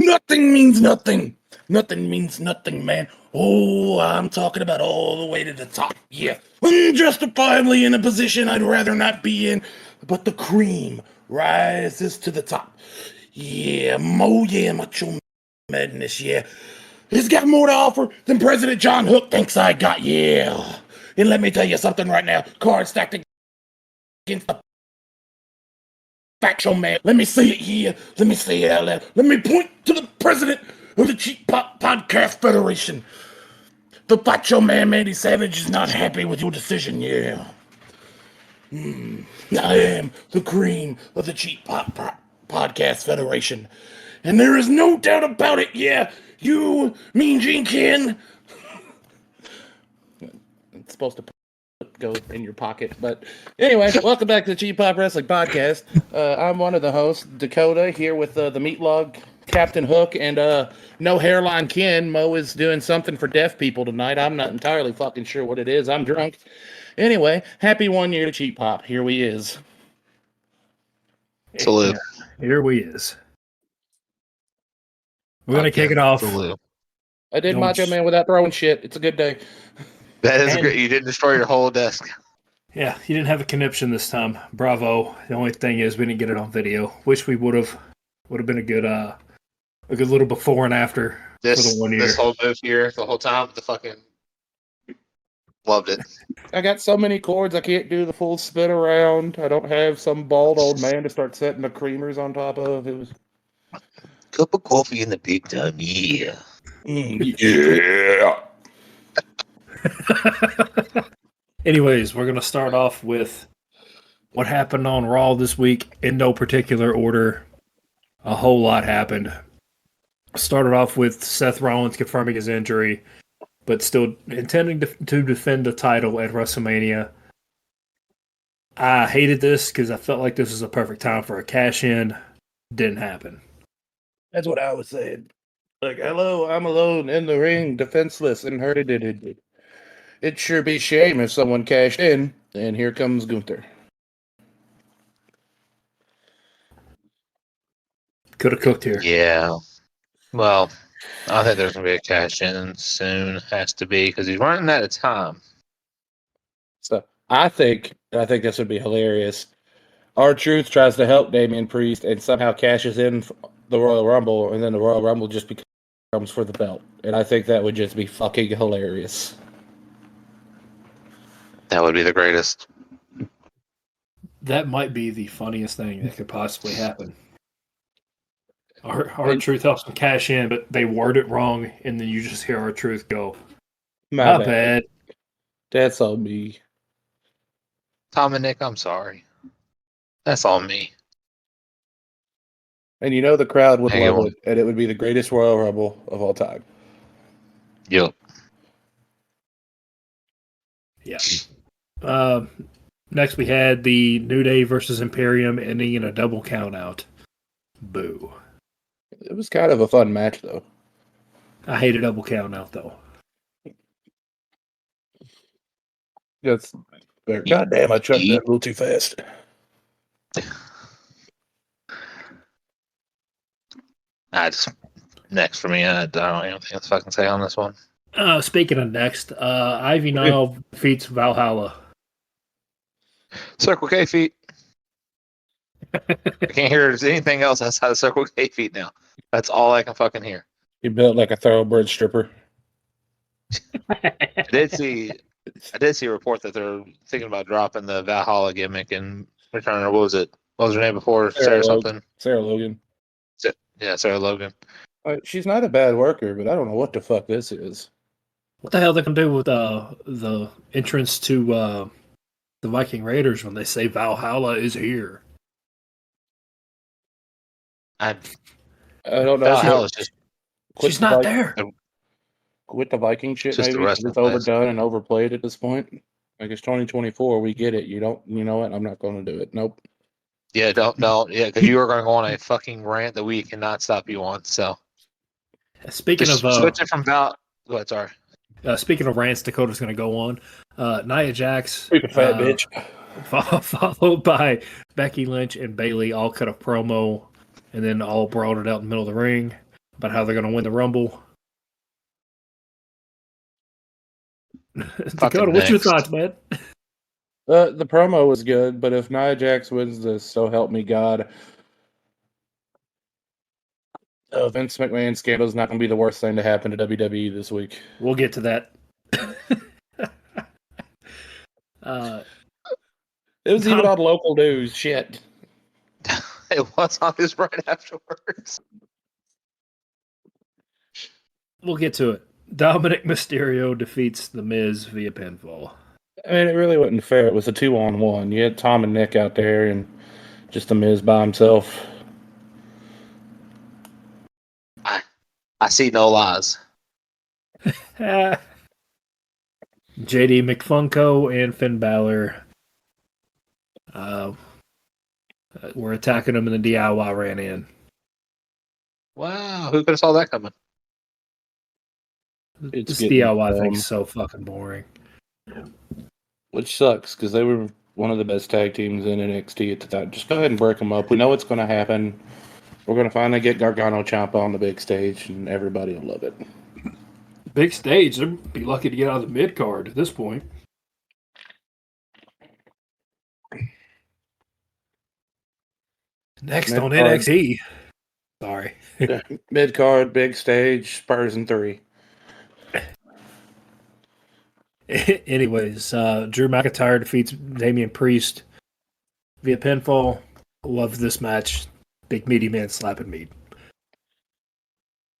Nothing means nothing. Nothing means nothing, man. Oh, I'm talking about all the way to the top. Yeah, unjustifiably in a position I'd rather not be in, but the cream rises to the top. Yeah, Macho Madness, yeah. He's got more to offer than President John Hook thinks I got, yeah. And let me tell you something right now. Cards stacked against the Faction Man. Let me say it here. Let me say it out loud. Let me point to the president of the Cheap Pop Podcast Federation. The Faction Man, Mandy Savage, is not happy with your decision, yeah. I am the cream of the Cheap Pop Podcast Federation. And there is no doubt about it, yeah. You, Mean Gene Ken. It's supposed to go in your pocket, but anyway, welcome back to the Cheap Pop Wrestling Podcast. I'm one of the hosts, Dakota, here with the meat log Captain Hook and no hairline Ken. Moe is doing something for deaf people tonight. I'm not entirely fucking sure what it is. I'm drunk. Anyway, happy 1 year to Cheap Pop. Here we is. Salute. Here we is. We're gonna kick it off. Salute. I did Macho Man without throwing shit. It's a good day. That is great. You didn't destroy your whole desk. Yeah, you didn't have a conniption this time. Bravo. The only thing is we didn't get it on video. Wish we would have been a good little before and after for the 1 year. This whole move here, the whole time, the fucking loved it. I got so many cords I can't do the full spin around. I don't have some bald old man to start setting the creamers on top of. It was Cup of coffee in the big time, yeah. Yeah. Anyways, we're gonna start off with what happened on Raw this week in no particular order. A whole lot happened. Started off with Seth Rollins confirming his injury, but still intending to defend the title at WrestleMania. I hated this because I felt like this was a perfect time for a cash-in. Didn't happen. That's what I was saying. Like, hello, I'm alone in the ring, defenseless, and hurted it. It'd sure be shame if someone cashed in, and here comes Gunther. Could have cooked here. Yeah. Well, I think there's going to be a cash in soon. Has to be, because he's running out of time. So, I think this would be hilarious. R-Truth tries to help Damian Priest and somehow cashes in the Royal Rumble, and then the Royal Rumble just becomes for the belt. And I think that would just be fucking hilarious. That would be the greatest. That might be the funniest thing that could possibly happen. R-Truth helps them cash in, but they word it wrong, and then you just hear R-Truth go, not bad. That's on me. Tom and Nick, I'm sorry. That's on me. And you know the crowd would love it, and it would be the greatest Royal Rumble of all time. Yep. Yeah. Next we had the New Day versus Imperium ending in a double count out. Boo. It was kind of a fun match, though. I hate a double count out, though. That's God damn, I chucked that a little too fast. Next for me. I don't have anything else I can say on this one. Speaking of next, Ivy Nile defeats Valhalla. Circle K feet. I can't hear anything else outside of Circle K feet now. That's all I can fucking hear. You built like a thoroughbred stripper. I did see a report that they're thinking about dropping the Valhalla gimmick and returning her. What was it? What was her name before? Sarah something? Sarah Logan. Yeah, Sarah Logan. She's not a bad worker, but I don't know what the fuck this is. What the hell they can do with the entrance to the Viking Raiders when they say Valhalla is here? I don't know. Valhalla's just... She's not there. Quit the Viking shit, Just maybe. It's overdone and overplayed at this point. Like, it's 2024. We get it. You know what? I'm not going to do it. Nope. Yeah, don't. Yeah, because you are going to go on a fucking rant that we cannot stop you on. So, speaking of switching from Val. Go ahead, sorry. Speaking of rants, Dakota's going to go on. Nia Jax, freaking fat bitch, followed by Becky Lynch and Bayley, all cut a promo, and then all brawled it out in the middle of the ring. about how they're going to win the Rumble. Dakota, what's your next. thoughts, man? The promo was good, but if Nia Jax wins this, so help me God, Vince McMahon scandal is not going to be the worst thing to happen to WWE this week. We'll get to that. It was even on local news. Shit. It was on his right afterwards. We'll get to it. Dominic Mysterio defeats The Miz via pinfall. I mean, it really wasn't fair. It was a 2-on-1. You had Tom and Nick out there, and just the Miz by himself. I see no lies. JD McFunko and Finn Balor were attacking him, and the DIY ran in. Wow, who could have saw that coming? This DIY thing's so fucking boring. Which sucks, because they were one of the best tag teams in NXT at the time. Just go ahead and break them up. We know what's going to happen. We're going to finally get Gargano Ciampa on the big stage, and everybody will love it. Big stage. They'd be lucky to get out of the mid card at this point. Next on NXT. Sorry. Mid card, big stage, Spurs and 3. Anyways, Drew McIntyre defeats Damian Priest via pinfall. Love this match. Big meaty man slapping meat.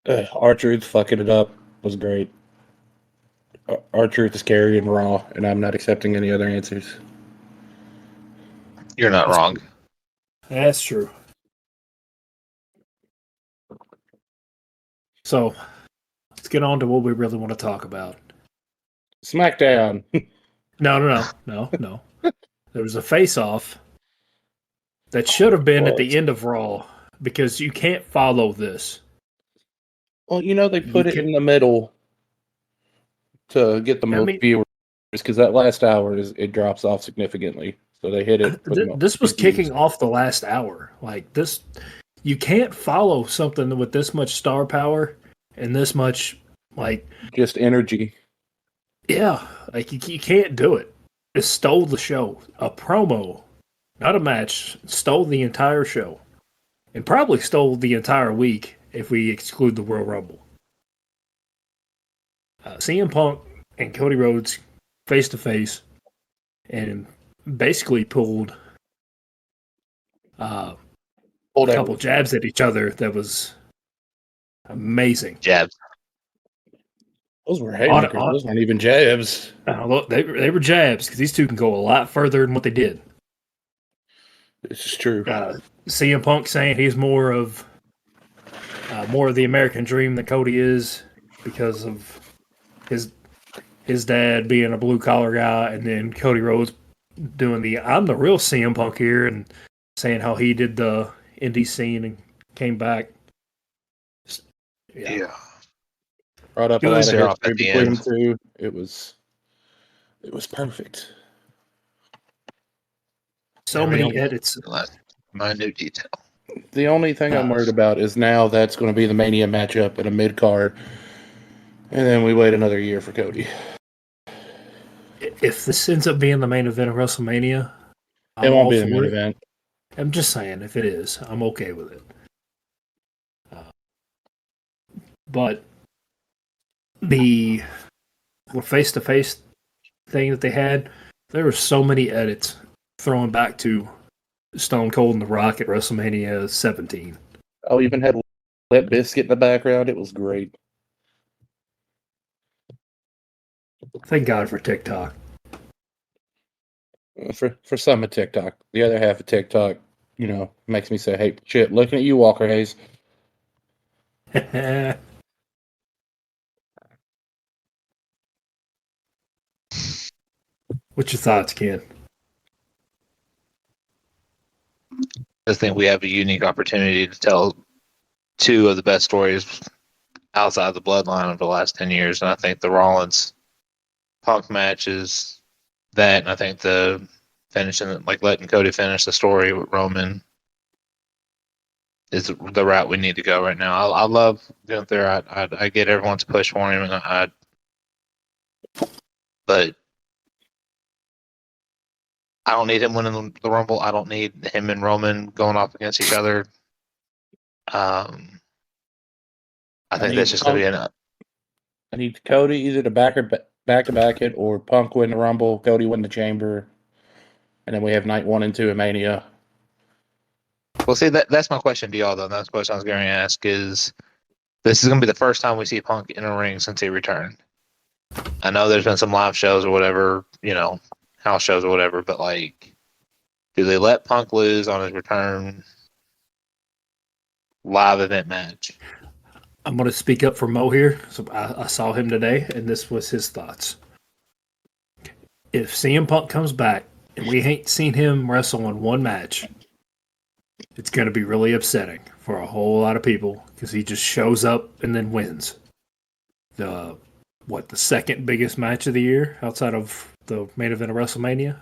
R-Truth fucking it up was great. R-Truth is carrying Raw, and I'm not accepting any other answers. You're not wrong. That's true. So, let's get on to what we really want to talk about. SmackDown. No. There was a face-off that should have been at the end of Raw because you can't follow this. Well, they put it in the middle to get the most viewers because that last hour it drops off significantly. So they hit it. This was kicking off the last hour. Like this, you can't follow something with this much star power and this much just energy. Yeah, you can't do it. It stole the show. A promo, not a match, stole the entire show, and probably stole the entire week if we exclude the Royal Rumble. CM Punk and Cody Rhodes face to face, and basically pulled a couple jabs at each other. That was amazing. Jabs. Those were haymakers. Those weren't even jabs. Look, they were jabs because these two can go a lot further than what they did. This is true. CM Punk saying he's more of the American dream than Cody is because of his dad being a blue collar guy, and then Cody Rhodes doing I'm the real CM Punk here, and saying how he did the indie scene and came back. Yeah. Brought up a lot of history between them two. It was perfect. So many edits. Minute detail. The only thing I'm worried about is now that's going to be the Mania matchup in a mid card, and then we wait another year for Cody. If this ends up being the main event of WrestleMania, it won't be the main event. I'm just saying, if it is, I'm okay with it. But the face-to-face thing that they had, there were so many edits throwing back to Stone Cold and The Rock at WrestleMania 17. Oh, even had Limp Bizkit in the background. It was great. Thank God for TikTok. For some of TikTok. The other half of TikTok, makes me say, hey, shit, looking at you, Walker Hayes. What's your thoughts, Ken? I think we have a unique opportunity to tell two of the best stories outside the bloodline of the last 10 years. And I think the Rollins Punk match is that. And I think the finishing, letting Cody finish the story with Roman is the route we need to go right now. I love Gunther. I get everyone's push for him, but I don't need him winning the Rumble. I don't need him and Roman going off against each other. I think that's just going to be enough. I need Cody either to back to back it, or Punk win the Rumble, Cody win the Chamber, and then we have night 1 and 2 of Mania. Well, see, that's my question to y'all, though. That's the question I was going to ask is, this is going to be the first time we see Punk in a ring since he returned. I know there's been some live shows or whatever, house shows or whatever, but, like, do they let Punk lose on his return live event match? I'm going to speak up for Moe here. So I saw him today, and this was his thoughts. If CM Punk comes back and we ain't seen him wrestle in one match, it's going to be really upsetting for a whole lot of people because he just shows up and then wins. The second biggest match of the year outside of the main event of WrestleMania?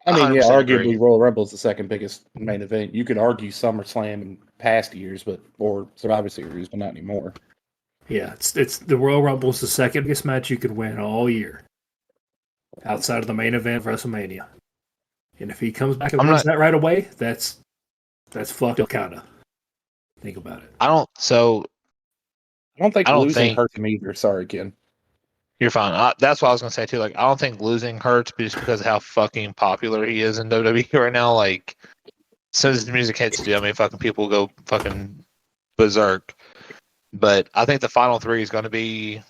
I mean, yeah, 100% arguably agree. Royal Rumble is the second biggest main event. You could argue SummerSlam in past years, or Survivor Series, but not anymore. Yeah, it's the Royal Rumble is the second biggest match you could win all year outside of the main event of WrestleMania. And if he comes back and wins that right away, that's fucked up, kind of. Think about it. I don't think losing hurts him either. Sorry, Ken. You're fine. That's what I was going to say, too. Like, I don't think losing hurts just because of how fucking popular he is in WWE right now. Like, as soon as the music hits, dude, I mean, fucking people go fucking berserk. But I think the final 3 is going to be,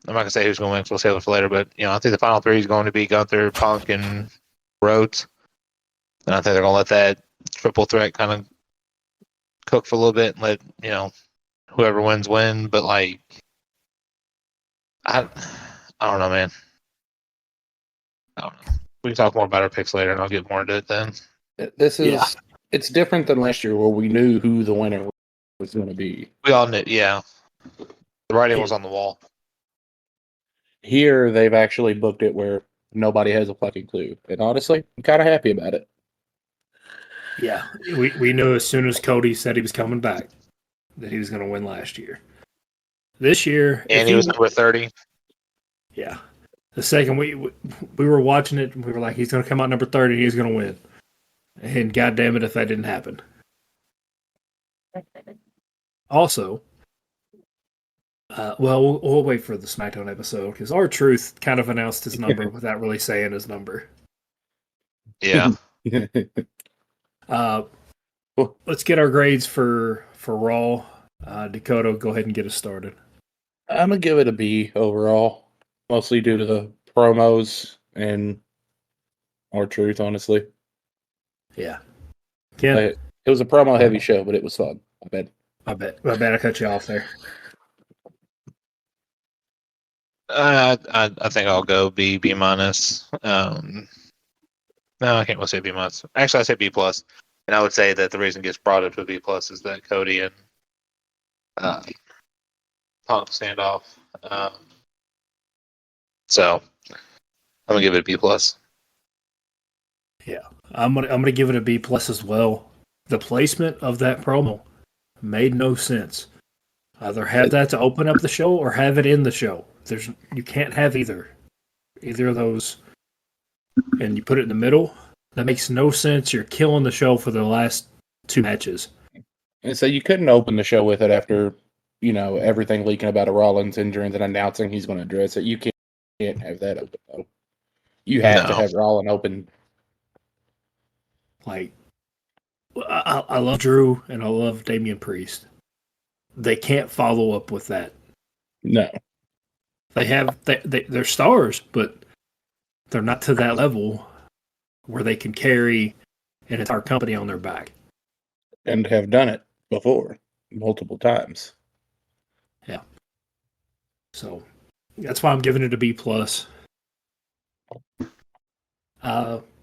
I'm not going to say who's going to win, because we'll save it for later, but, I think the final 3 is going to be Gunther, Punk, and Rhodes. And I think they're going to let that triple threat kind of cook for a little bit and let, whoever wins win. But, like, I don't know, man. I don't know. We can talk more about our picks later, and I'll get more into it then. It's different than last year where we knew who the winner was going to be. We all knew, yeah. The writing was on the wall. Here, they've actually booked it where nobody has a fucking clue. And honestly, I'm kind of happy about it. Yeah, we knew as soon as Cody said he was coming back that he was going to win last year. This year... And he was number 30. Yeah. The second we were watching it, we were like, he's going to come out number 30 and he's going to win. And goddamn it if that didn't happen. Also, we'll wait for the SmackDown episode because R-Truth kind of announced his number without really saying his number. Yeah. Let's get our grades for Raw. Dakota, go ahead and get us started. I'm going to give it a B overall. Mostly due to the promos and R-Truth, honestly. Yeah. Ken? It was a promo-heavy show, but it was fun. I bet I cut you off there. I think I'll go B minus. No, I can't really say B minus. Actually, I say B plus. And I would say that the reason it gets brought up to B plus is that Cody and Punk standoff. So I'm gonna give it a B plus. Yeah, I'm gonna give it a B plus as well. The placement of that promo made no sense. Either have that to open up the show or have it in the show. You can't have either of those, and you put it in the middle. That makes no sense. You're killing the show for the last 2 matches. And so you couldn't open the show with it after, everything leaking about a Rollins injury and then announcing he's going to address it. You can't have that open, though. You have to have Rollins open. Like, I love Drew and I love Damian Priest. They can't follow up with that. No. They're stars, but they're not to that level where they can carry an entire company on their back. And have done it before, multiple times. Yeah. So that's why I'm giving it a B plus.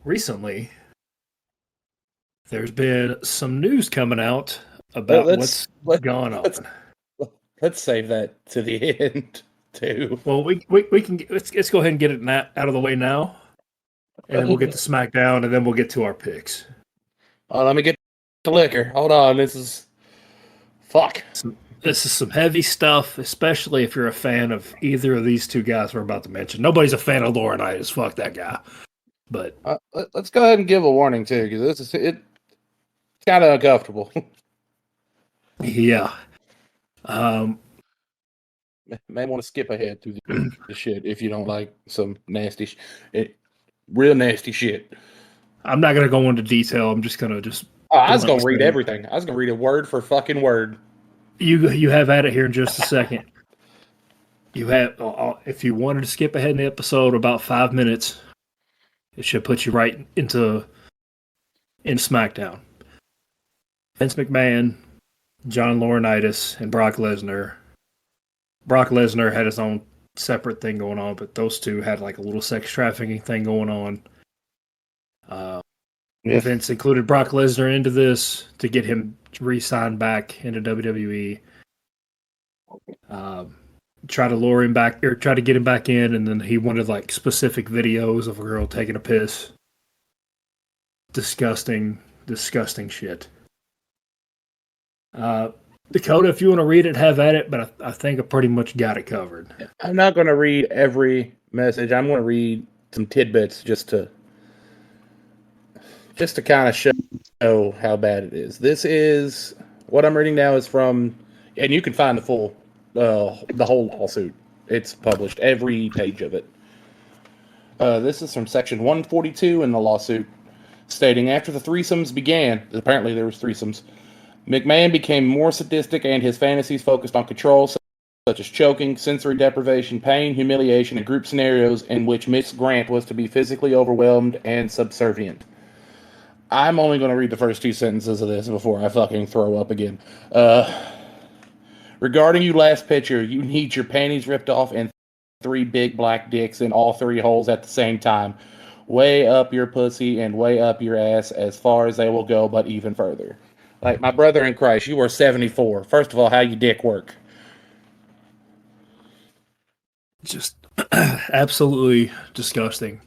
Recently, there's been some news coming out about what's gone on. Let's save that to the end, too. Well, we can let's go ahead and get it out of the way now, and then we'll get to SmackDown, and then we'll get to our picks. Let me get the liquor. Hold on, this is fuck. This is some heavy stuff, especially if you're a fan of either of these two guys we're about to mention. Nobody's a fan of Laurinaitis. Fuck that guy. But Let's go ahead and give a warning too, because it's kind of uncomfortable. yeah. May want to skip ahead through the shit if you don't like some nasty, real nasty shit. I'm not gonna go into detail. I'm just gonna I was gonna read everything. I was gonna read it word for fucking word. You have at it here in just a second. You have if you wanted to skip ahead in the episode about 5 minutes, it should put you right in SmackDown. Vince McMahon, John Laurinaitis, and Brock Lesnar. Brock Lesnar had his own separate thing going on, but those two had like a little sex trafficking thing going on. Vince included Brock Lesnar into this to get him re-signed back into WWE. Try to lure him back, or try to get him back in, and then he wanted like specific videos of a girl taking a piss. Disgusting shit. Dakota, if you want to read it, have at it, but I think I pretty much got it covered. I'm not going to read every message. I'm going to read some tidbits just to kind of show how bad it is. This is what I'm reading now is from, and you can find the full, the whole lawsuit. It's published, every page of it. This is from section 142 in the lawsuit, stating after the threesomes began, apparently there was threesomes, McMahon became more sadistic and his fantasies focused on control, such as choking, sensory deprivation, pain, humiliation, and group scenarios in which Miss Grant was to be physically overwhelmed and subservient. I'm only going to read the first two sentences of this before I fucking throw up again. Regarding you last picture, you need your panties ripped off and 3 big black dicks in all 3 holes at the same time. Way up your pussy and way up your ass as far as they will go, but even further. Like, my brother in Christ, you are 74. First of all, how you dick work? Just absolutely disgusting.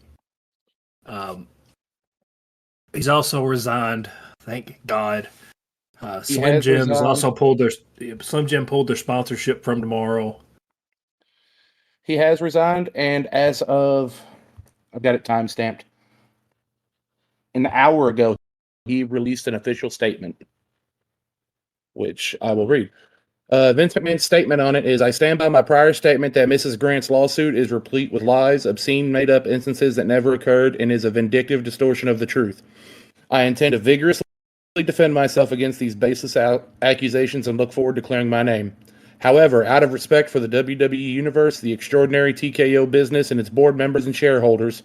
He's also resigned. Thank God. Slim Jim has also pulled their sponsorship from tomorrow. He has resigned, and as of, I've got it timestamped, an hour ago, he released an official statement, which I will read. Vince McMahon's statement on it is, I stand by my prior statement that Mrs. Grant's lawsuit is replete with lies, obscene, made-up instances that never occurred, and is a vindictive distortion of the truth. I intend to vigorously defend myself against these baseless accusations and look forward to clearing my name. However, out of respect for the WWE Universe, the extraordinary TKO business and its board members and shareholders,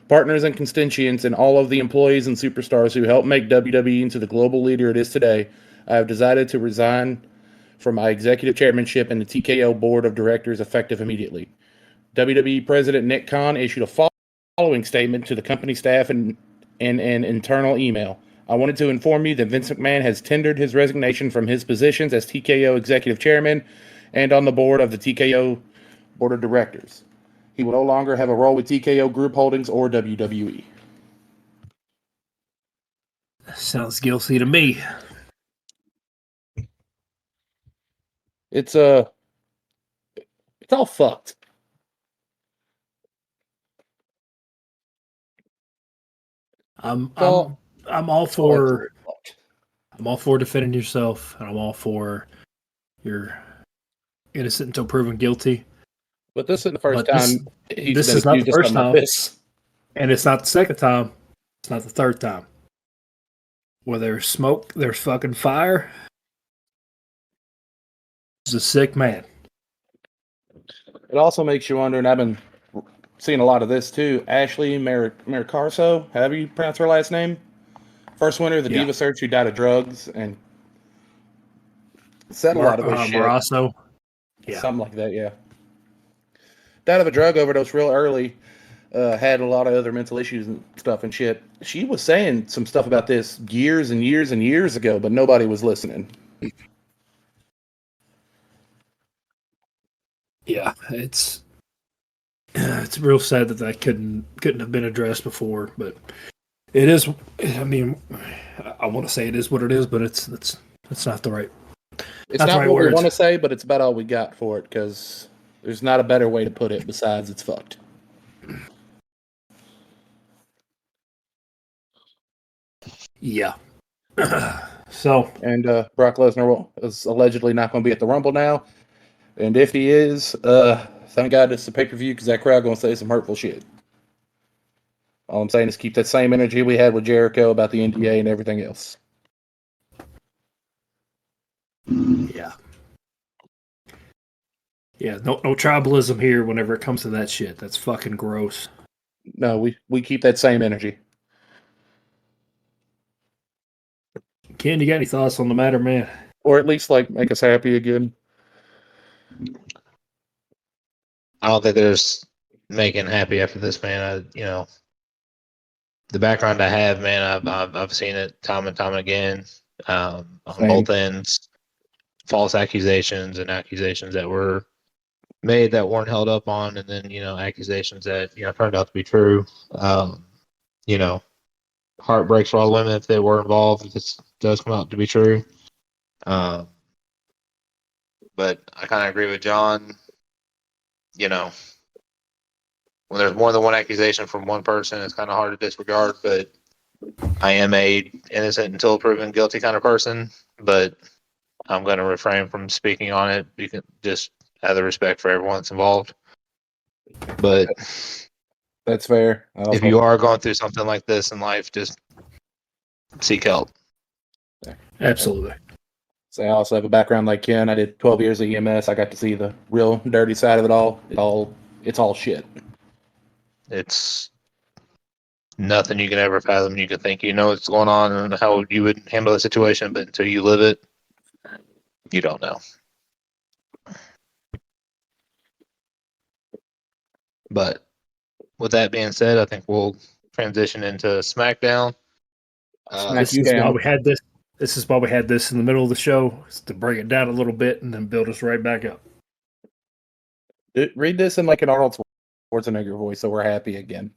partners and constituents, and all of the employees and superstars who helped make WWE into the global leader it is today, I have decided to resign from my executive chairmanship and the TKO board of directors effective immediately. WWE President Nick Khan issued a following statement to the company staff in an internal email. I wanted to inform you that Vince McMahon has tendered his resignation from his positions as TKO executive chairman and on the board of the TKO board of directors. He will no longer have a role with TKO Group Holdings or WWE. Sounds guilty to me. It's all fucked. I'm all for defending yourself, and I'm all for you're innocent until proven guilty. But this isn't the first time. This is not the first time, and it's not the second time. It's not the third time. Where there's smoke, there's fucking fire. He's a sick man. It also makes you wonder, and I've been seeing a lot of this too. Ashley Maricarso, however you pronounce her last name, first winner of the Diva Search, who died of drugs and said a lot of this shit. Marasso. Yeah, something like that. Yeah, died of a drug overdose real early. Had a lot of other mental issues and stuff and shit. She was saying some stuff about this years and years and years ago, but nobody was listening. Yeah, it's real sad that couldn't have been addressed before, but It is. I mean, I want to say it is what it is, but it's not the right. It's Not the not right what we words. want to say, but it's about all we got for it because there's not a better way to put it besides it's fucked. Yeah. So And Brock Lesnar is allegedly not going to be at the Rumble now. And if he is, thank God it's a pay per view because that crowd going to say some hurtful shit. All I'm saying is keep that same energy we had with Jericho about the NDA and everything else. yeah. Yeah, no tribalism here whenever it comes to that shit. That's fucking gross. No, we keep that same energy. Ken, you got any thoughts on the matter, man? Or at least like make us happy again. I don't think there's making happy after this, man. The background I have, man, I've seen it time and time again, on Same. both ends. False accusations and accusations that were made that weren't held up on, and then accusations that turned out to be true. You know, Heartbreaks for all the women if they were involved, if this does come out to be true. Um, but I kind of agree with John. When there's more than one accusation from one person, it's kind of hard to disregard. But I am a innocent until proven guilty kind of person. But I'm going to refrain from speaking on it. You can just have the respect for everyone that's involved. But That's fair. if you are going through something like this in life, just seek help. Absolutely. So I also have a background like Ken. I did 12 years of EMS. I got to see the real dirty side of it all. It's all shit. It's nothing you can ever fathom. You can think you know what's going on and how you would handle the situation, but until you live it, you don't know. But with that being said, I think we'll transition into SmackDown. Smack This you is why down. we had this. This is why we had this in the middle of the show, is to bring it down a little bit and then build us right back up. Read this in like an Arnold Schwarzenegger voice, so we're happy again.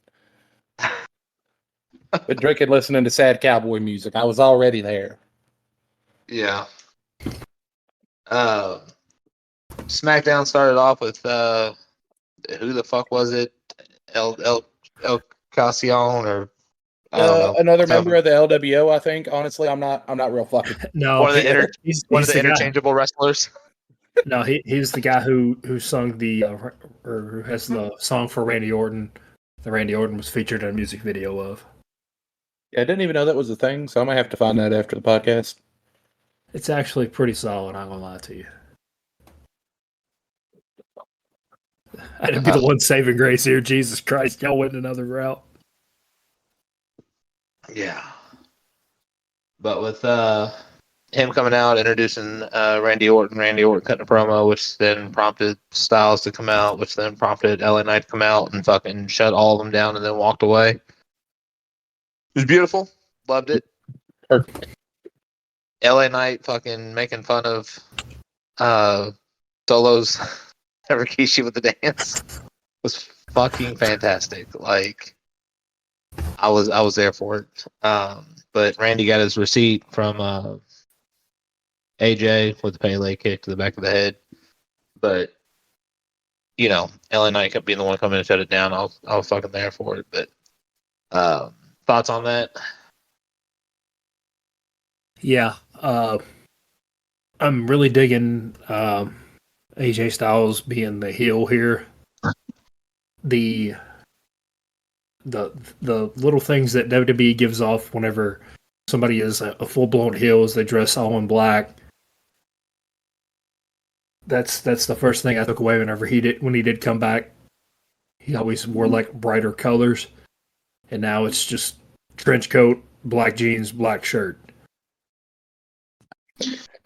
But drinking, listening to sad cowboy music. I was already there. Yeah. SmackDown started off with who the fuck was it? El Casion, or I don't know. Another member of the LWO, I think. Honestly, I'm not real fucking. No, One of the he's the the guy. interchangeable wrestlers. No, he's the guy who sung the or who has the song for Randy Orton. That Randy Orton was featured in a music video of. Yeah, I didn't even know that was a thing, so I might have to find that after the podcast. It's actually pretty solid. I'm not gonna lie to you. I'd be the one saving grace here. Jesus Christ, y'all went another route. Yeah. But with him coming out, introducing Randy Orton cutting a promo, which then prompted Styles to come out, which then prompted LA Knight to come out and fucking shut all of them down and then walked away. It was beautiful. Loved it. Perfect. LA Knight fucking making fun of Solo's Rikishi with the dance was fucking fantastic. Like I was there for it. But Randy got his receipt from AJ with the Pele kick to the back of the head. But LA Knight kept being the one coming and shut it down. I was fucking there for it. But thoughts on that? Yeah, I'm really digging AJ Styles being the heel here. The little things that WWE gives off whenever somebody is a full blown heel is they dress all in black. That's the first thing I took away when he did come back. He always wore like brighter colors, and now it's just trench coat, black jeans, black shirt.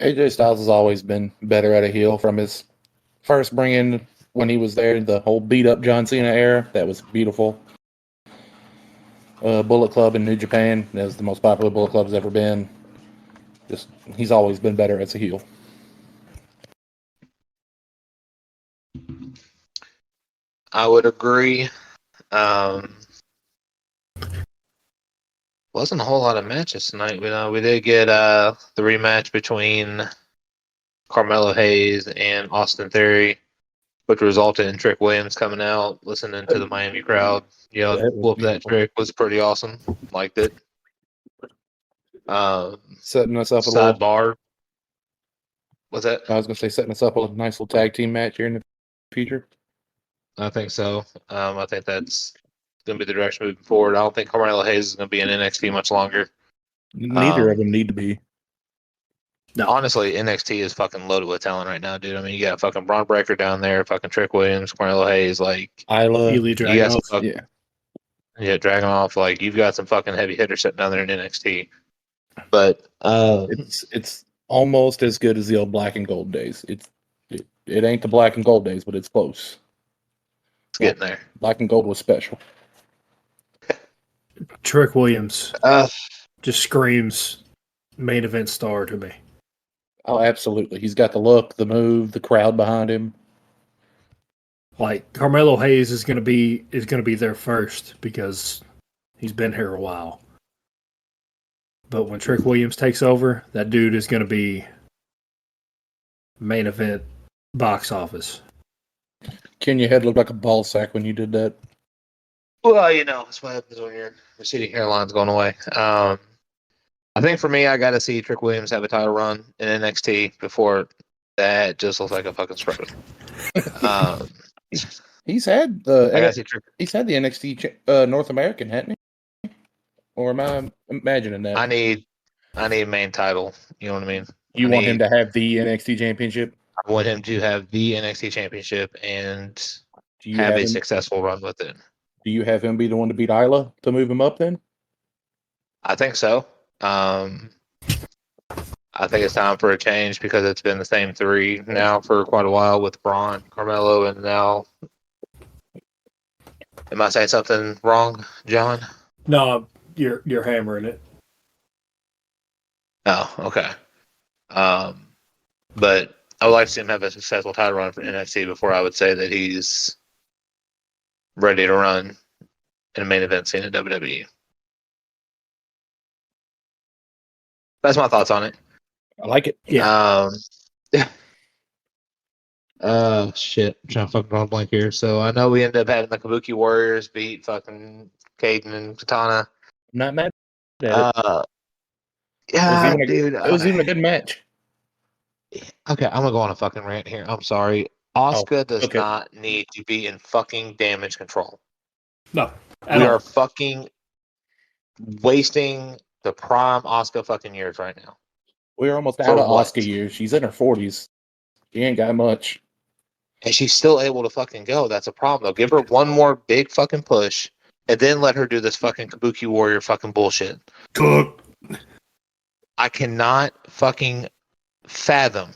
AJ Styles has always been better at a heel from his first bring-in when he was there, the whole beat-up John Cena era. That was beautiful. Bullet Club in New Japan. That was the most popular Bullet Club's ever been. Just he's always been better as a heel. I would agree. Wasn't a whole lot of matches tonight. We did get the rematch between Carmelo Hayes and Austin Theory, which resulted in Trick Williams coming out, listening to the Miami crowd. Whoop that Trick was pretty awesome. Liked it. Setting us up a little. Sidebar. What's that? I was going to say setting us up a nice little tag team match here in the future. I think so. I think that's going to be the direction moving forward. I don't think Carmelo Hayes is going to be in NXT much longer. Neither of them need to be. No. Honestly, NXT is fucking loaded with talent right now, dude. I mean, you got fucking Braun Breaker down there, fucking Trick Williams, Carmelo Hayes, like Isla. Ilya you got Dragunov. some yeah, Dragunov. Like you've got some fucking heavy hitters sitting down there in NXT. But It's almost as good as the old black and gold days. It ain't the black and gold days, but it's close. it's getting there. Black and gold was special. Trick Williams Uh, just screams main event star to me. Oh, absolutely. He's got the look, the move, the crowd behind him. Like Carmelo Hayes is gonna be there first because he's been here a while. But when Trick Williams takes over, that dude is gonna be main event box office. Ken, your head looked like a ball sack when you did that. well, that's what happens when your receding hairline's going away. I think for me, I got to see Trick Williams have a title run in NXT before that just looks like a fucking scrotum. He's had I gotta the see Trick. he's had the NXT North American, hadn't he? Or am I imagining that? I need a main title. You know what I mean? You want him to have the NXT championship? I want him to have the NXT championship and Do you have a him, successful run with it. Do you have him be the one to beat Isla to move him up then? I think so. I think it's time for a change because it's been the same three now for quite a while with Braun, Carmelo, and now. Am I saying something wrong, John? No, you're hammering it. Oh, okay. But I would like to see him have a successful title run for NXT before I would say that he's ready to run in a main event scene in WWE. That's my thoughts on it. I like it. Yeah. Shit. I'm trying to fucking draw a blank here. So I know we ended up having the Kabuki Warriors beat fucking Caden and Katana. I'm not mad at it. Yeah, dude. It was even a good match. Okay, I'm gonna go on a fucking rant here. I'm sorry. Asuka does okay. not need to be in fucking damage control. No. We are fucking wasting the prime Asuka fucking years right now. We're almost For out of what? Asuka years. She's in her 40s. She ain't got much. And she's still able to fucking go. That's a problem, though. Give her one more big fucking push, and then let her do this fucking Kabuki Warrior fucking bullshit. Cook. I cannot fucking fathom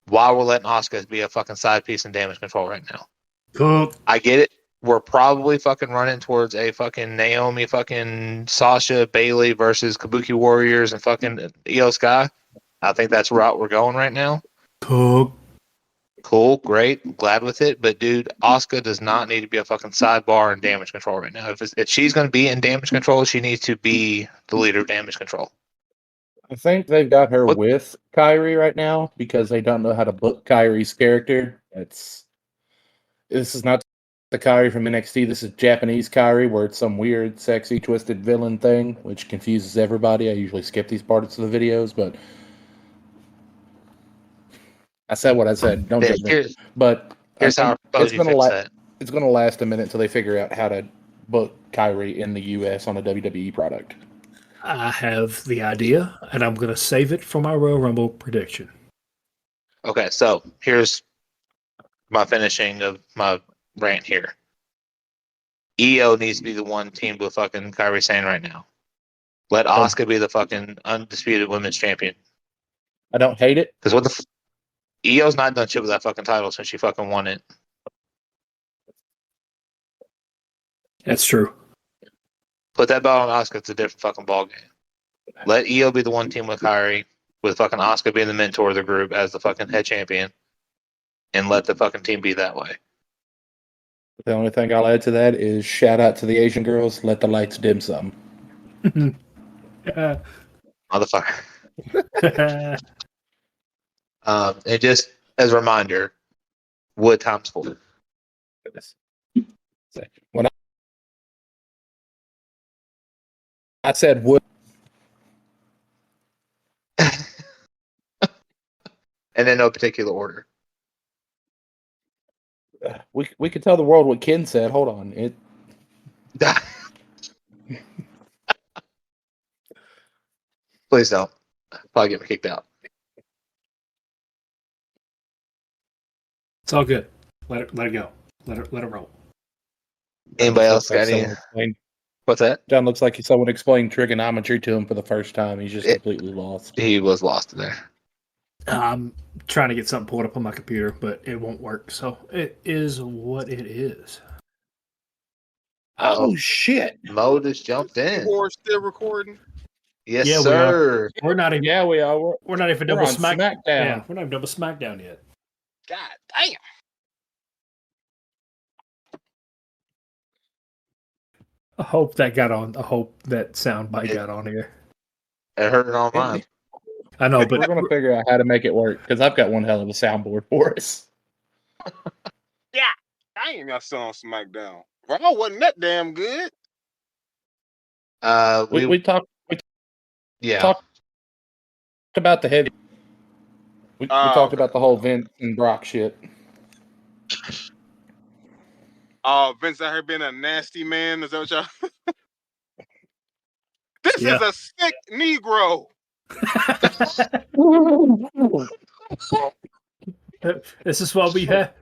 why we're letting Asuka be a fucking side piece in damage control right now. Cook. I get it. We're probably fucking running towards a fucking Naomi fucking Sasha Bailey versus Kabuki Warriors and fucking Io Sky. I think that's the route we're going right now. Cook. Cool, great, glad with it. But dude, Asuka does not need to be a fucking sidebar in damage control right now. If she's going to be in damage control, she needs to be the leader of damage control. I think they've got her with Kyrie right now because they don't know how to book Kyrie's character. This is not the Kyrie from NXT. This is Japanese Kyrie, where it's some weird, sexy, twisted villain thing, which confuses everybody. I usually skip these parts of the videos, but I said what I said. Don't judge me. But here's how it's going to last a minute until they figure out how to book Kyrie in the US on a WWE product. I have the idea, and I'm going to save it for my Royal Rumble prediction. Okay, so here's my finishing of my rant here. EO needs to be the one teamed with fucking Kyrie Sane right now. Let Asuka be the fucking undisputed women's champion. I don't hate it. Because what the EO's not done shit with that fucking title since she fucking won it. That's true. Put that belt on Asuka, it's a different fucking ball game. Let EO be the one team with Kyrie, with fucking Asuka being the mentor of the group as the fucking head champion, and let the fucking team be that way. The only thing I'll add to that is shout out to the Asian girls. Let the lights dim some. Motherfucker. And just as a reminder, wood times 4. When I said wood, And in no particular order. we could tell the world what Ken said. Hold on, it. Please don't. Probably get me kicked out. It's all good. Let it go. Let it roll. Anybody else Like got any? someone explained- What's that? John looks like someone explained trigonometry to him for the first time. He's just It- completely lost. He was lost in there. I'm trying to get something pulled up on my computer, but it won't work. So it is what it is. Oh shit! Mo just jumped in. We're still recording. Yes, Yeah, we sir. We're not even. Yeah, we are. We're not even We're double on SmackDown. SmackDown. Yeah, we're not even double SmackDown yet. God damn. I hope that got on. I hope that soundbite got on here. I heard it online. I know, We're but gonna figure out how to make it work because I've got one hell of a soundboard for us. Damn, y'all still on SmackDown. Raw wasn't that damn good. We talked Yeah. talked about the heavy. We talked about the whole Vince and Brock shit. Vince out here being a nasty man. Is that what y'all? This Yeah. is a sick Negro. this is why we have.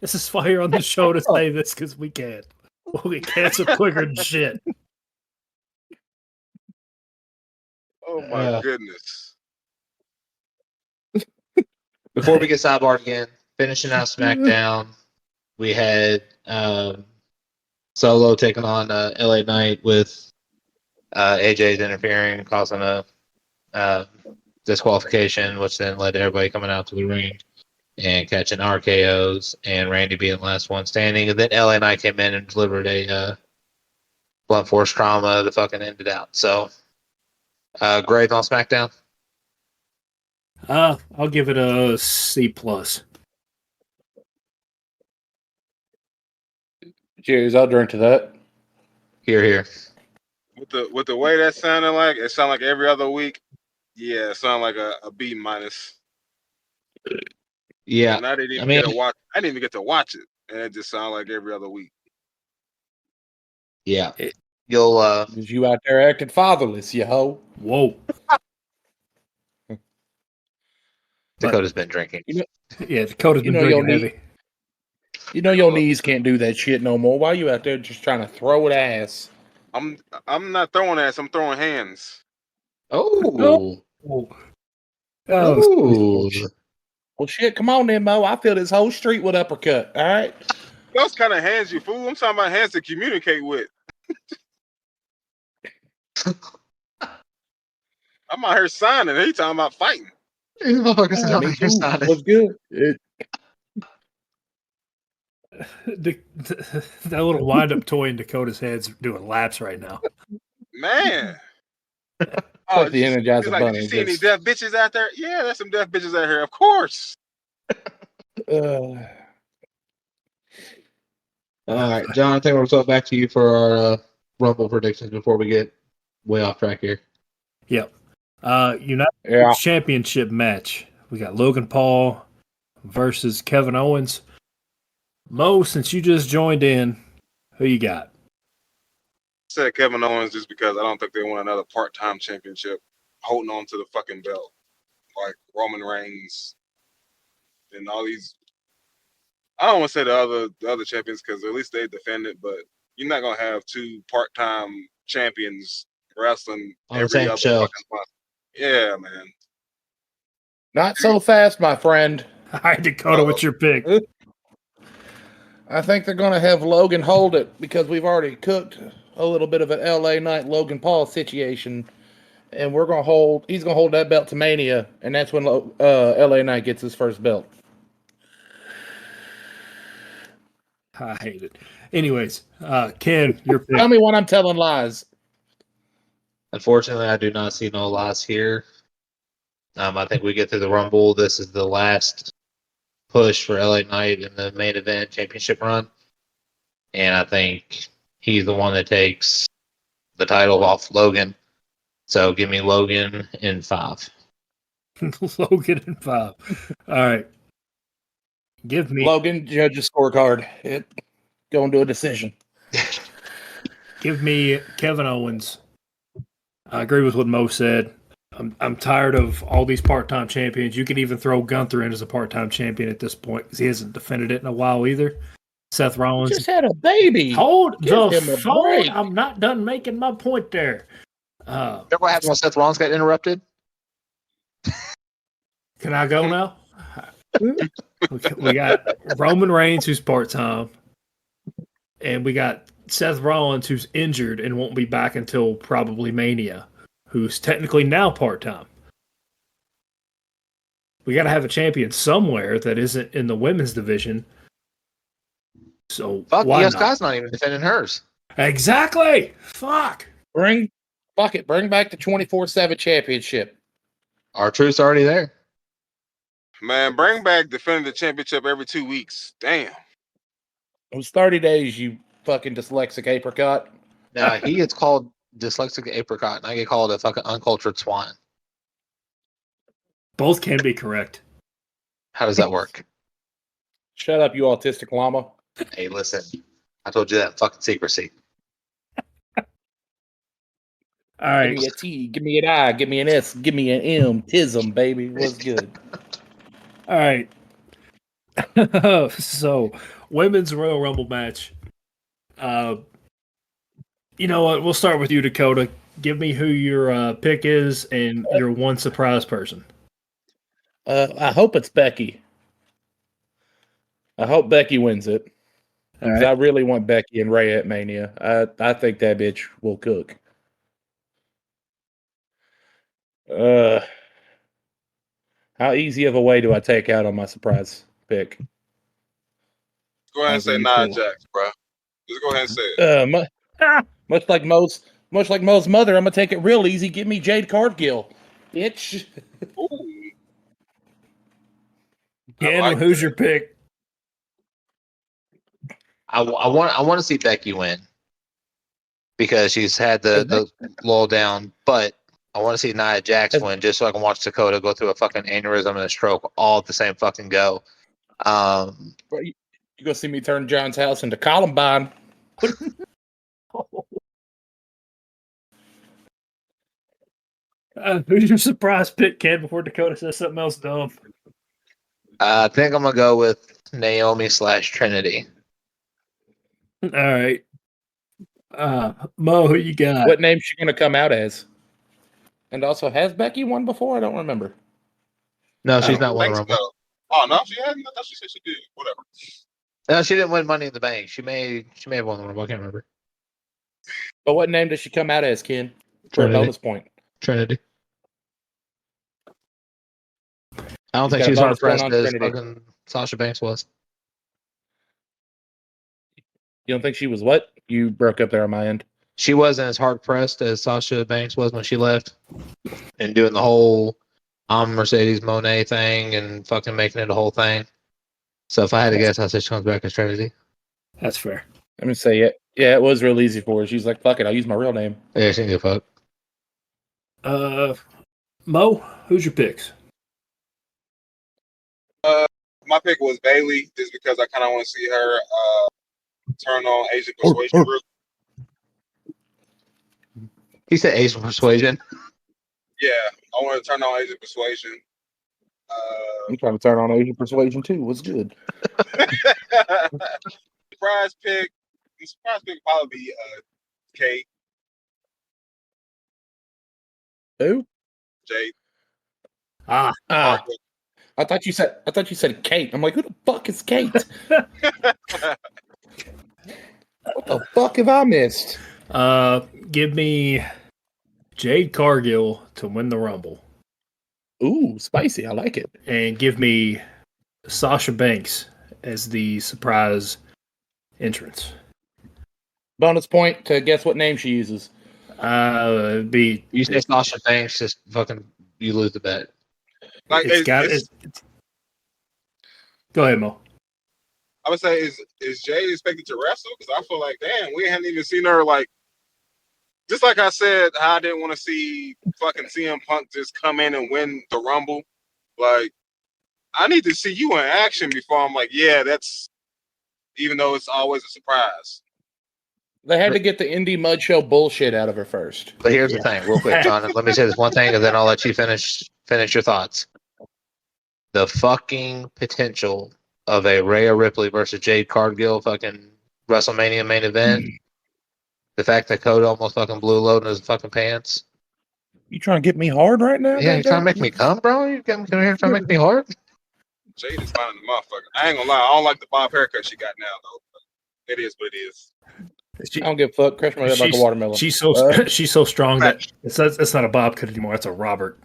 This is why you're on the show to say this because we can't. We'll get canceled quicker than shit. Oh my goodness. Before we get sidebarred again, finishing out SmackDown, we had Solo taking on LA Knight with AJ's interfering, causing a disqualification, which then led to everybody coming out to the ring and catching RKOs, and Randy being the last one standing. And then LA Knight came in and delivered a blunt force trauma to fucking end it out. So, great on SmackDown. I'll give it a C+. Cheers! I'll drink to that. Here. With the way that sounded like, it sounded like every other week. Yeah, it sounded like a B minus. Yeah. And I didn't even get to watch it, and it just sounded like every other week. Yeah. You'll Because you out there acting fatherless, you hoe. Whoa. Dakota's been drinking. Yeah, Dakota's been your drinking heavy. You know your knees can't do that shit no more. Why you out there just trying to throw it ass? I'm not throwing ass. I'm throwing hands. Oh. Oh. Oh. Well, shit, come on then, Mo. I feel this whole street with uppercut. All right. Those kind of hands, you fool. I'm talking about hands to communicate with. I'm out here signing. He talking about fighting. These motherfuckers Me don't too. understand it. What's good? That little wind-up toy in Dakota's head's doing laps right now. Man. Like the Energizer he's like, Bunny. did you see any deaf bitches out there? Yeah, there's some deaf bitches out here. Of course. All right, John, I think we'll go back to you for our Rumble predictions before we get way off track here. Yep. United Championship match. We got Logan Paul versus Kevin Owens. Mo, since you just joined in, who you got? Said Kevin Owens just because I don't think they want another part-time championship holding on to the fucking belt like Roman Reigns and all these. I don't want to say the other champions because at least they defend it, but you're not gonna have two part-time champions wrestling On the every same other show. fucking month. Yeah, man. Not so fast, my friend. All right, Dakota, what's your pick? I think they're going to have Logan hold it because we've already cooked a little bit of an LA Knight Logan Paul situation, and he's going to hold that belt to Mania, and that's when LA Knight gets his first belt. I hate it. Anyways, Ken, your pick. Tell me when I'm telling lies. Unfortunately, I do not see no loss here. I think we get through the Rumble. This is the last push for LA Knight in the main event championship run. And I think he's the one that takes the title off Logan. So give me Logan in 5. Logan in 5. All right. Give me Logan, judge's scorecard. Going to a decision. Give me Kevin Owens. I agree with what Mo said. I'm tired of all these part-time champions. You could even throw Gunther in as a part-time champion at this point because he hasn't defended it in a while either. Seth Rollins Just had a baby. Hold Give the him a phone. break. I'm not done making my point there. Remember what happened when Seth Rollins got interrupted? Can I go now? We got Roman Reigns, who's part-time, and we got Seth Rollins, who's injured and won't be back until probably Mania, who's technically now part-time. We got to have a champion somewhere that isn't in the women's division. So Fuck, why Io not? Sky's not even defending hers. Exactly. Fuck. Bring back the 24/7 championship. R-Truth's already there. Man, bring back defending the championship every 2 weeks. Damn. It was 30 days, you fucking dyslexic apricot. Now, he gets called dyslexic apricot, and I get called a fucking uncultured swine. Both can be correct. How does that work? Shut up, you autistic llama. Hey, listen. I told you that in fucking secrecy. All right. Give me a T, give me an I, give me an S, give me an M. Tism, baby. What's good? All right. So, women's Royal Rumble match. You know what? We'll start with you, Dakota. Give me who your pick is and your one surprise person. I hope it's Becky. I hope Becky wins it. All 'Cause right. I really want Becky and Rhea at Mania. I think that bitch will cook. How easy of a way do I take out on my surprise pick? Go ahead and say However you Nia feel. Jax, bro. Just go ahead and say it. Much like Mo's mother, I'm gonna take it real easy. Give me Jade Cargill, bitch. Ooh. Ken, like who's your pick? I want to see Becky win because she's had the lull down, but I want to see Nia Jax win just so I can watch Dakota go through a fucking aneurysm and a stroke all at the same fucking go. You gonna see me turn John's house into Columbine? Who's your surprise pick, Ken, before Dakota says something else dumb? I think I'm gonna go with Naomi / Trinity. All right. Mo, who you got? What name's she gonna come out as? And also, has Becky won before? I don't remember. No, she's I not don't won think a Rumble. so. Oh no, she hadn't. I thought she said she did. Whatever. No, she didn't win Money in the Bank. She may have won the Rumble. I can't remember. But what name does she come out as, Ken? For a Trinity. bonus point. Trinity. I don't He's think got a she's hard bonus point pressed on as Trinity. fucking Sasha Banks was. You don't think she was what? You broke up there on my end. She wasn't as hard pressed as Sasha Banks was when she left and doing the whole Mercedes Monet thing and fucking making it a whole thing. So if I had to guess, I'd say she comes back as Trinity. That's fair. Let me say it. Yeah, it was real easy for her. She's like, fuck it, I'll use my real name. Yeah, she didn't give a fuck. Mo, who's your picks? My pick was Bailey, just because I kind of want to see her turn on Asian Persuasion Group. He said Asian Persuasion. Yeah, I want to turn on Asian Persuasion. I'm trying to turn on Asian Persuasion too. What's good? Surprise pick. The surprise pick would probably be Kate. Who? Jade. Ah, I thought you said Kate. I'm like, who the fuck is Kate? What the fuck have I missed? give me Jade Cargill to win the Rumble. Ooh, spicy. I like it. And give me Sasha Banks as the surprise entrance. Bonus point to guess what name she uses. It'd be You say Sasha Banks, just fucking you lose the bet. Like Go ahead, Mo. I would say is Jade expected to wrestle? Because I feel like damn, we hadn't even seen her like. Just like I said, how I didn't want to see fucking CM Punk just come in and win the Rumble. Like, I need to see you in action before I'm like, yeah, that's. Even though it's always a surprise. They had to get the Indie Mud Show bullshit out of her first. But here's the thing, real quick, John. Let me say this one thing, and then I'll let you finish your thoughts. The fucking potential of a Rhea Ripley versus Jade Cargill fucking WrestleMania main event. The fact that Dakota almost fucking blew a load in his fucking pants. You trying to get me hard right now? Yeah, you trying to make me come, bro? You come here trying to make me hard? Jade is finding the motherfucker. I ain't gonna lie, I don't like the bob haircut she got now though. It is what it is. I don't give a fuck. Crush my head like a watermelon. She's so strong that it's not a bob cut anymore. It's a Robert.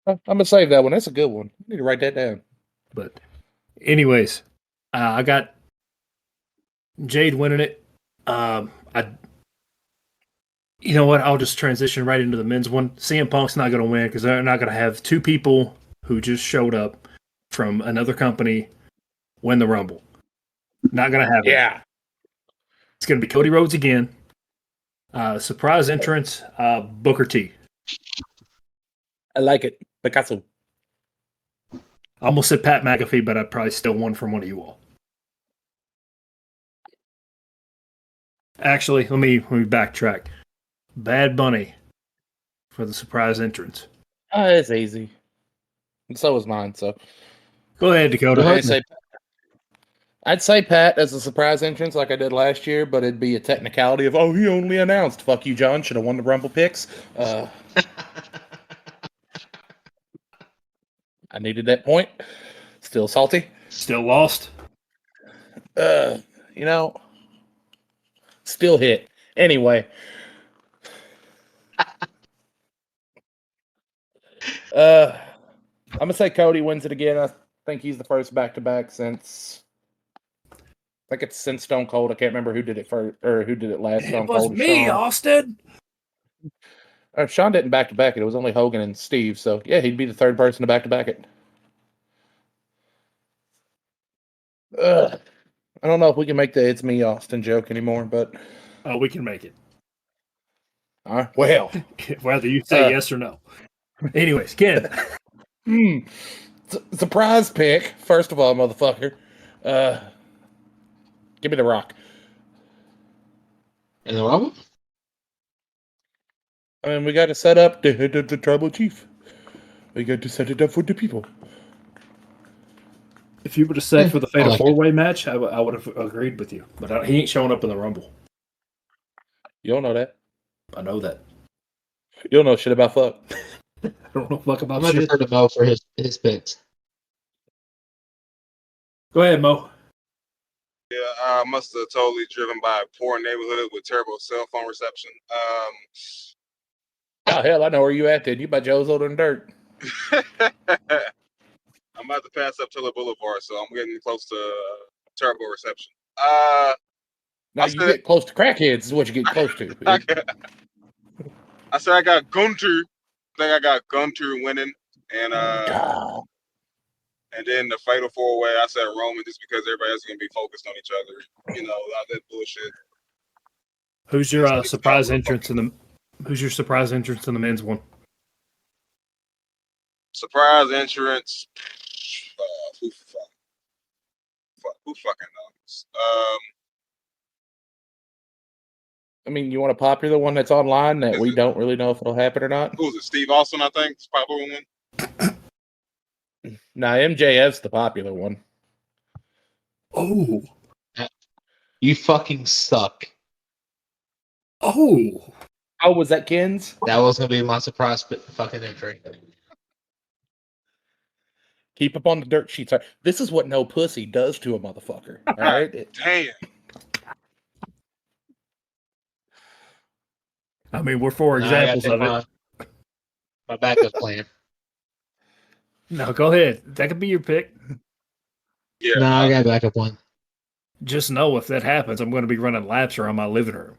I'm gonna save that one. That's a good one. I need to write that down. But, anyways, I got Jade winning it. You know what? I'll just transition right into the men's one. CM Punk's not going to win because they're not going to have two people who just showed up from another company win the Rumble. Not going to happen. Yeah. It's going to be Cody Rhodes again. Surprise entrance, Booker T. I like it. Picasso. I almost said Pat McAfee, but I probably still won from one of you all. Actually, let me backtrack. Bad Bunny for the surprise entrance. It's easy. And so was mine. So go ahead, Dakota. I'd say Pat as a surprise entrance like I did last year, but it'd be a technicality of, oh, he only announced. Fuck you, John. Should have won the Rumble picks. I needed that point. Still salty. Still lost. Still hit. Anyway. I'm gonna say Cody wins it again. I think he's the first back-to-back since Stone Cold. I can't remember who did it first or who did it last. Stone Cold. It was me, Shawn. Austin. Shawn didn't back-to-back it. It was only Hogan and Steve. So yeah, he'd be the third person to back-to-back it. I don't know if we can make the "It's me, Austin" joke anymore, but we can make it. All right. Well, whether you say yes or no. Anyways, Ken. Surprise pick. First of all, motherfucker. Give me The Rock. In the Rumble? I mean, we got to set up the tribal chief. We got to set it up for the people. If you would have said for the Fatal 4-Way match, I would have agreed with you. But he ain't showing up in the Rumble. You don't know that. I know that. You don't know shit about fuck. I don't know fuck about I'm shit. going to Mo for his picks. Go ahead, Mo. Yeah, I must have totally driven by a poor neighborhood with terrible cell phone reception. Oh, hell, I know where you at, then. You by Joe's Older Than Dirt. I'm about to pass up Tiller Boulevard, so I'm getting close to terrible reception. Now you get close to crackheads is what you get close to. I said I got Gunter. I think I got Gunter winning, and then the Fatal 4-Way. I said Roman just because everybody else is gonna be focused on each other. You know, all that bullshit. Who's your surprise entrance in the? Who's your surprise entrance in the men's one? Surprise entrance. Who fucking knows? I mean, you want a popular one that's online that we don't really know if it'll happen or not? Who's it? Steve Austin, I think, is probably one. Nah, MJF's the popular one. Oh. You fucking suck. Oh, was that Ken's? That was going to be my surprise fucking entry. Keep up on the dirt sheets. This is what no pussy does to a motherfucker. All right? Damn. I mean, we're four examples of it. My backup plan. No, go ahead. That could be your pick. Yeah. No, I got a backup one. Just know if that happens, I'm going to be running laps around my living room.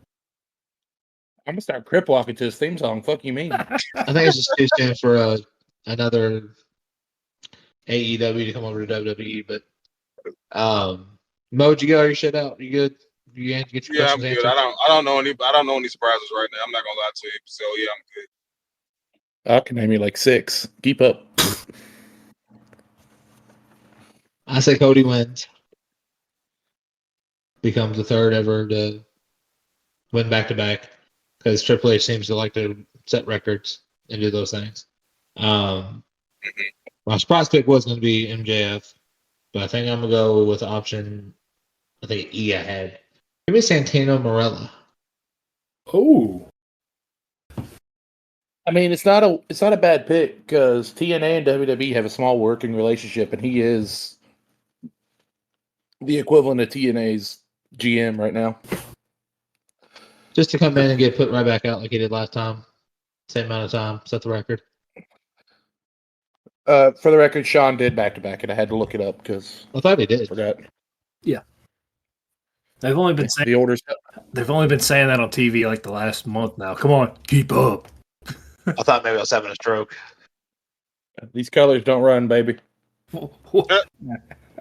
I'm gonna start crip walking to his theme song. Fuck you mean? I think it's just too soon for another AEW to come over to WWE. But Mo, did you get all your shit out? You good? You get your Yeah, I'm questions good. answered? I don't know any surprises right now. I'm not gonna lie to you. So yeah, I'm good. I can name you like 6. Keep up. I say Cody wins. Becomes the third ever to win back to back because Triple H seems to like to set records and do those things. My surprise pick was going to be MJF, but I think I'm going to go with the option. I think E I had. Give me Santino Marella. Oh, I mean, it's not a bad pick because TNA and WWE have a small working relationship, and he is the equivalent of TNA's GM right now. Just to come in and get put right back out like he did last time. Same amount of time. Set the record. For the record, Sean did back to back, and I had to look it up because I thought he I did. forgot. they've only been saying The orders. that on TV like the last month now. Come on, keep up. I thought maybe I was having a stroke. These colors don't run, baby. All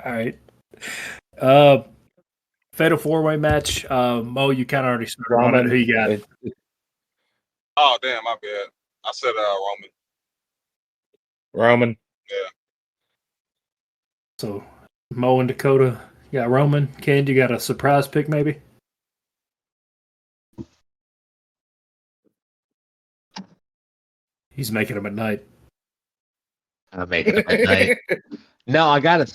right. Fatal 4-way match. Mo, you kind of already started on it. Who you got? Oh damn, my bad. I said Roman. Roman. Yeah. So Mo and Dakota. You got Roman. Ken, you got a surprise pick maybe? He's making them at night. I'm making it at night. No, I got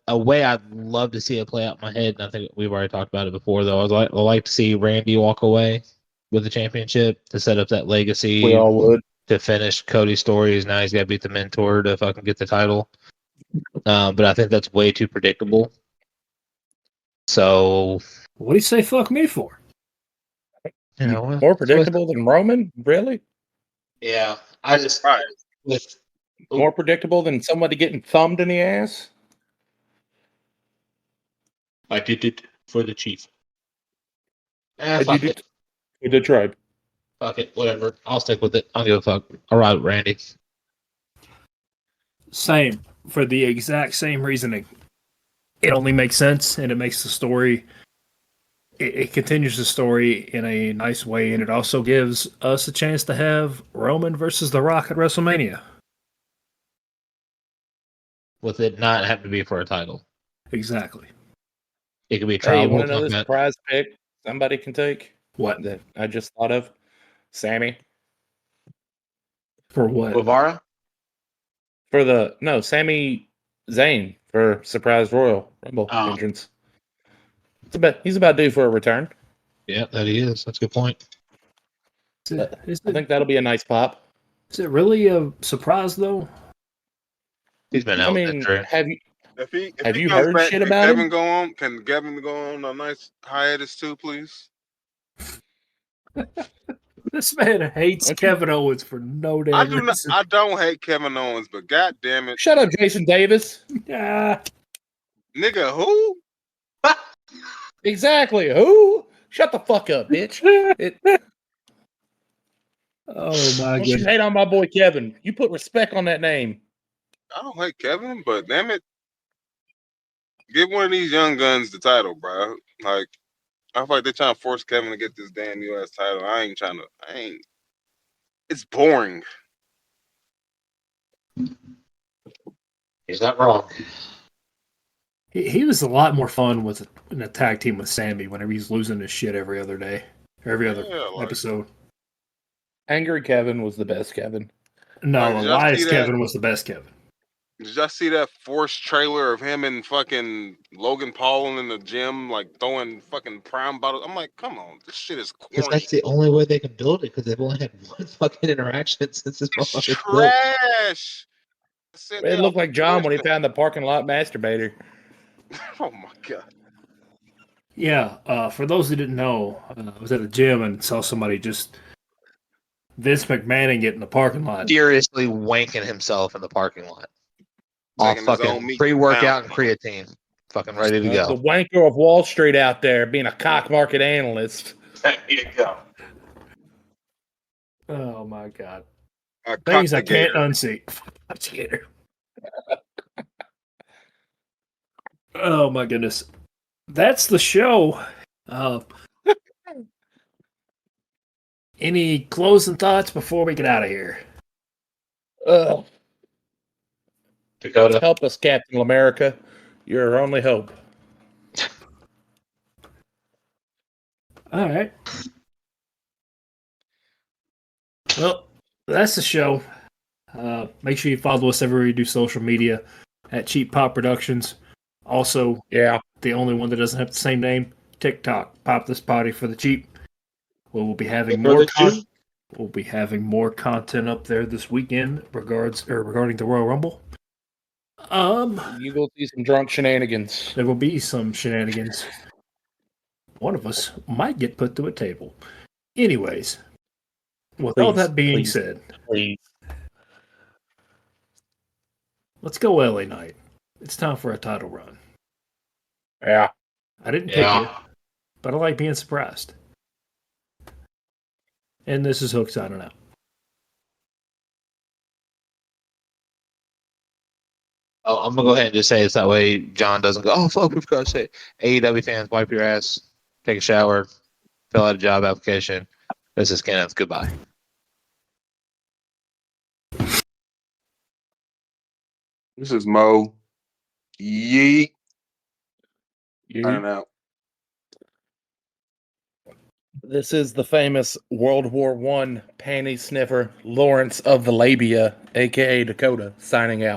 a way I'd love to see it play out in my head, and I think we've already talked about it before, though. I'd like to see Randy walk away with the championship to set up that legacy. We all would. To finish Cody's stories. Now he's got to beat the mentor to fucking get the title. But I think that's way too predictable. So, What do you say fuck me for? you know, More predictable than Roman? Really? Yeah, I just Right. with More predictable than somebody getting thumbed in the ass? I did it for the chief. I Fuck did it. We did try. Fuck it. Whatever. I'll stick with it. I'll give a fuck. I'll ride with Randy. Same. For the exact same reasoning. It only makes sense, and it makes the story. It continues the story in a nice way, and it also gives us a chance to have Roman versus The Rock at WrestleMania. With it not having to be for a title. Exactly. It could be a Hey, trial. you want We'll another talk about- surprise pick somebody can take? What? That I just thought of? Sammy. For what? Guevara? Sammy Zayn for surprise Royal Rumble Oh. entrance. He's about due for a return. Yeah, that he is. That's a good point. I think that'll be a nice pop. Is it really a surprise, though? He's been out I with mean, injury. If Have he you comes heard back, shit can about Kevin him? go on? Can Kevin go on a nice hiatus too, please? This man hates Don't you- Kevin Owens for no damn I do not. reason. I don't hate Kevin Owens, but god damn it, Shut up, Jason Davis. Ah, nigga, who? Exactly. Who? Shut the fuck up, bitch. oh my Don't you goodness. hate on my boy Kevin. You put respect on that name. I don't hate Kevin, but damn it, give one of these young guns the title, bro. Like, I feel like they're trying to force Kevin to get this damn U.S. title. I ain't. It's boring. He's not wrong. He was a lot more fun in a tag team with Sammy whenever he's losing his shit every other day, or every other episode. Angry Kevin was the best Kevin. No, Did y'all Elias see that? Kevin was the best Kevin. Did y'all see that forced trailer of him and fucking Logan Paul in the gym, like throwing fucking prime bottles? I'm like, come on, this shit is Because corny. that's the only way they can build it. Because they've only had one fucking interaction since this It's motherfucker's built. trash. I said, It yeah, looked like John when he listen. found the parking lot masturbator. Oh my god. Yeah, for those who didn't know, I was at a gym and saw somebody just Vince McMahon get in the parking lot. Seriously wanking himself in the parking lot. All Taking his own fucking meat pre-workout and pound. creatine. fucking ready to The go. wanker of Wall Street out there being a cock market analyst. There you go. Oh my god. I Things I cocked the can't gator. unsee. Oh my goodness. That's the show. Any closing thoughts before we get out of here? Dakota. Help us, Captain America. You're our only hope. All right. Well, that's the show. Make sure you follow us everywhere you do social media at Cheap Pop Productions. Also, Yeah. the only one that doesn't have the same name, TikTok. Pop this potty for the cheap. We'll be having For more the cheap. We'll be having more content up there this weekend regarding the Royal Rumble. You will see some drunk shenanigans. There will be some shenanigans. One of us might get put to a table. Anyways, with all that being said, Please. let's go LA Knight. It's time for a title run. Yeah. I didn't pick Yeah. you, but I like being surprised. And this is Hook signing out. Oh, I'm gonna go ahead and just say it's that way John doesn't go, oh fuck, we forgot to say it. AEW fans, wipe your ass, take a shower, fill out a job application. This is Kenneth. Goodbye. This is Moe. Yeet. You- I out. This is the famous World War I panty sniffer Lawrence of the Labia, aka Dakota, signing out.